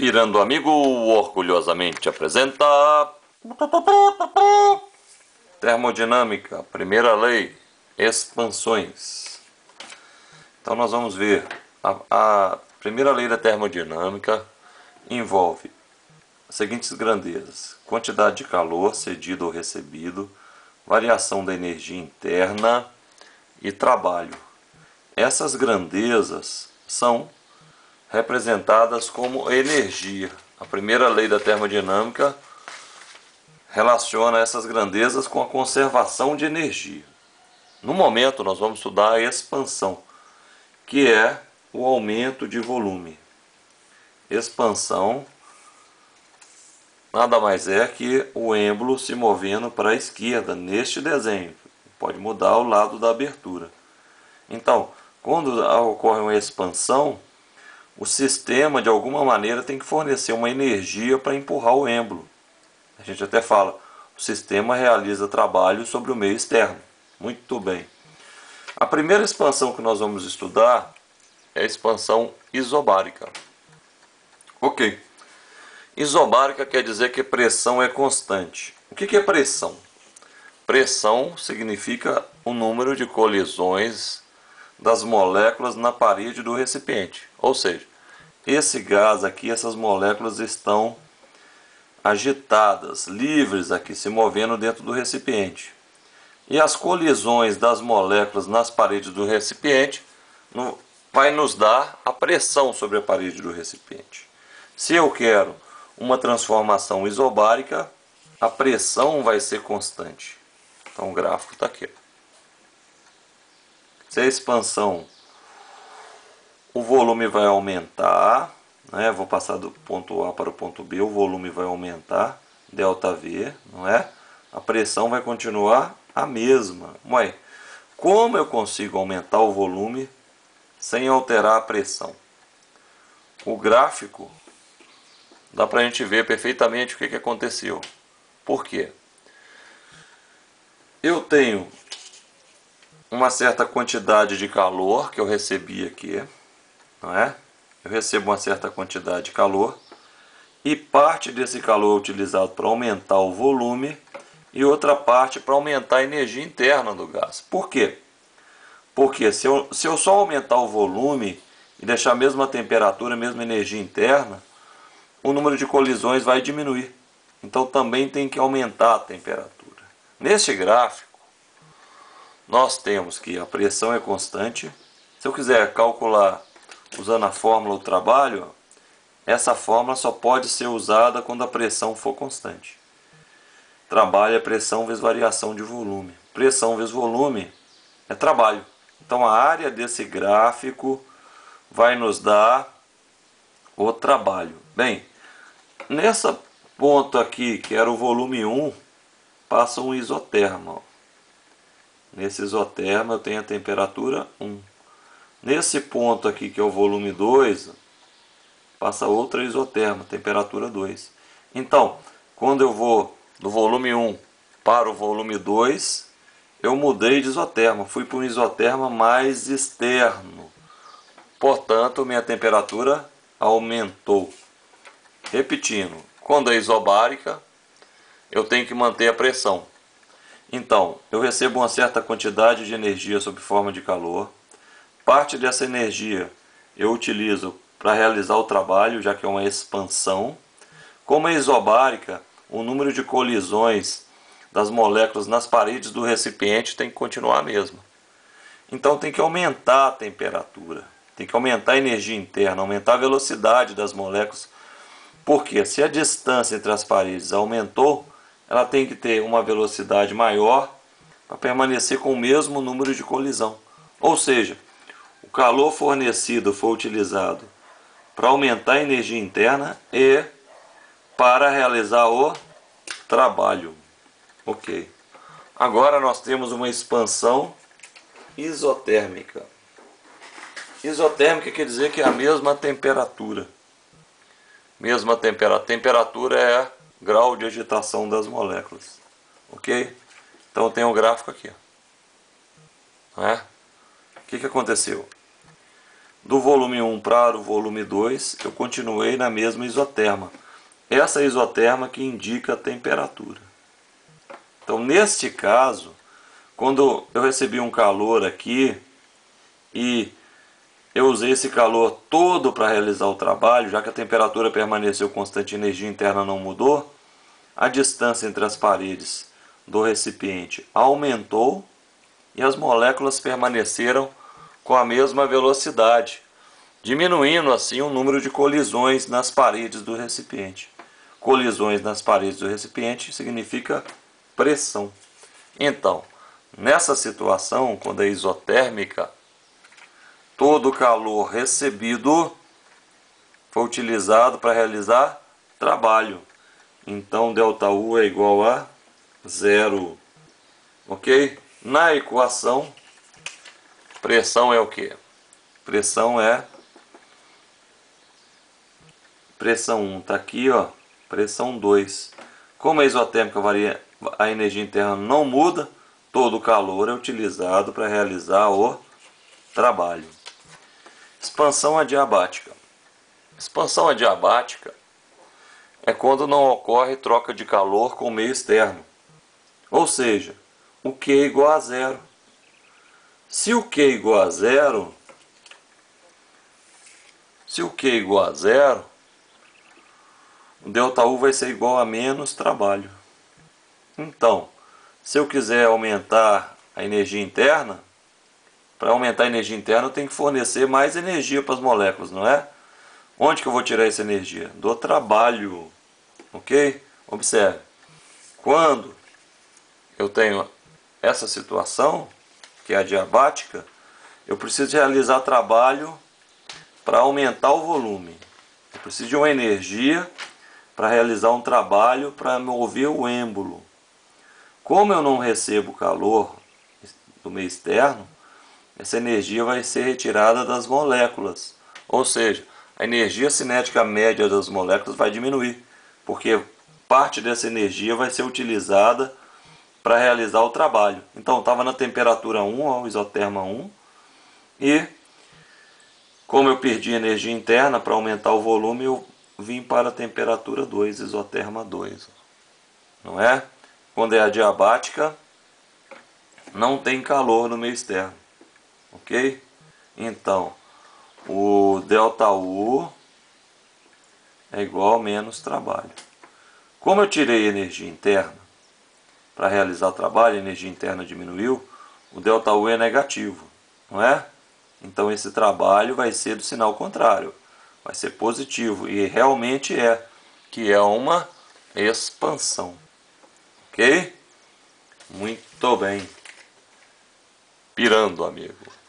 Pirando Amigo orgulhosamente apresenta Termodinâmica, primeira lei, expansões. Então nós vamos ver, a primeira lei da termodinâmica envolve as seguintes grandezas: quantidade de calor cedido ou recebido, variação da energia interna e trabalho. Essas grandezas são representadas como energia. A primeira lei da termodinâmica relaciona essas grandezas com a conservação de energia. No momento, nós vamos estudar a expansão, que é o aumento de volume. Expansão nada mais é que o êmbolo se movendo para a esquerda neste desenho. Pode mudar o lado da abertura. Então, quando ocorre uma expansão, o sistema de alguma maneira tem que fornecer uma energia para empurrar o êmbolo. A gente até fala, o sistema realiza trabalho sobre o meio externo. Muito bem. A primeira expansão que nós vamos estudar é a expansão isobárica. Ok. Isobárica quer dizer que pressão é constante. O que é pressão? Pressão significa o número de colisões das moléculas na parede do recipiente. Ou seja, esse gás aqui, essas moléculas estão agitadas, livres aqui, se movendo dentro do recipiente. E as colisões das moléculas nas paredes do recipiente vai nos dar a pressão sobre a parede do recipiente. Se eu quero uma transformação isobárica, a pressão vai ser constante. Então o gráfico está aqui. Se a expansão, o volume vai aumentar, né? Vou passar do ponto A para o ponto B, o volume vai aumentar, ΔV, não é? A pressão vai continuar a mesma. Mas como eu consigo aumentar o volume sem alterar a pressão? O gráfico dá para a gente ver perfeitamente o que aconteceu. Por quê? Eu tenho uma certa quantidade de calor que eu recebi aqui, não é? Eu recebo uma certa quantidade de calor e parte desse calor é utilizado para aumentar o volume e outra parte para aumentar a energia interna do gás. Por quê? Porque se eu só aumentar o volume e deixar a mesma temperatura, a mesma energia interna, o número de colisões vai diminuir. Então também tem que aumentar a temperatura. Neste gráfico, nós temos que a pressão é constante. Se eu quiser calcular usando a fórmula do trabalho, essa fórmula só pode ser usada quando a pressão for constante. Trabalho é pressão vezes variação de volume. Pressão vezes volume é trabalho. Então a área desse gráfico vai nos dar o trabalho. Bem, nesse ponto aqui, que era o volume 1, passa um isotermo. Nesse isotermo eu tenho a temperatura 1. Nesse ponto aqui, que é o volume 2, passa outra isoterma, temperatura 2. Então, quando eu vou do volume 1 para o volume 2, eu mudei de isoterma, fui para um isoterma mais externo. Portanto, minha temperatura aumentou. Repetindo, quando é isobárica, eu tenho que manter a pressão. Então, eu recebo uma certa quantidade de energia sob forma de calor. Parte dessa energia eu utilizo para realizar o trabalho, já que é uma expansão. Como é isobárica, o número de colisões das moléculas nas paredes do recipiente tem que continuar a mesma. Então tem que aumentar a temperatura, tem que aumentar a energia interna, aumentar a velocidade das moléculas. Porque se a distância entre as paredes aumentou, ela tem que ter uma velocidade maior para permanecer com o mesmo número de colisão. Ou seja, o calor fornecido foi utilizado para aumentar a energia interna e para realizar o trabalho. Ok. Agora nós temos uma expansão isotérmica. Isotérmica quer dizer que é a mesma temperatura. Mesma temperatura. Temperatura é grau de agitação das moléculas. Ok? Então eu tenho um gráfico aqui. Não é? O que aconteceu? do volume 1 para o volume 2, eu continuei na mesma isoterma. Essa isoterma que indica a temperatura. Então, neste caso, quando eu recebi um calor aqui e eu usei esse calor todo para realizar o trabalho, já que a temperatura permaneceu constante e a energia interna não mudou, a distância entre as paredes do recipiente aumentou e as moléculas permaneceram com a mesma velocidade, diminuindo assim o número de colisões nas paredes do recipiente. Colisões nas paredes do recipiente significa pressão. Então, nessa situação, quando é isotérmica, todo o calor recebido foi utilizado para realizar trabalho. Então, ΔU é igual a 0. Ok? Na equação, pressão é o quê? Pressão 1 está aqui, ó, pressão 2. Como a isotérmica varia, a energia interna não muda, todo o calor é utilizado para realizar o trabalho. Expansão adiabática. Expansão adiabática é quando não ocorre troca de calor com o meio externo. Ou seja, o Q é igual a 0. Se o Q é igual a 0, o ΔU vai ser igual a menos trabalho. Então, se eu quiser aumentar a energia interna, para aumentar a energia interna eu tenho que fornecer mais energia para as moléculas, não é? Onde que eu vou tirar essa energia? Do trabalho. Ok? Observe. Quando eu tenho essa situação, que é adiabática, eu preciso realizar trabalho para aumentar o volume. Eu preciso de uma energia para realizar um trabalho para mover o êmbolo. Como eu não recebo calor do meio externo, essa energia vai ser retirada das moléculas. Ou seja, a energia cinética média das moléculas vai diminuir, porque parte dessa energia vai ser utilizada para realizar o trabalho. Então, estava na temperatura 1, ó, isoterma 1, e como eu perdi energia interna para aumentar o volume, eu vim para a temperatura 2, isoterma 2. Não é? Quando é adiabática, não tem calor no meio externo. Ok? Então, o ΔU é igual a menos trabalho. Como eu tirei energia interna para realizar o trabalho, a energia interna diminuiu, o ΔU é negativo, não é? Então esse trabalho vai ser do sinal contrário, vai ser positivo, e realmente é, que é uma expansão. Ok? Muito bem. Pirando, amigo.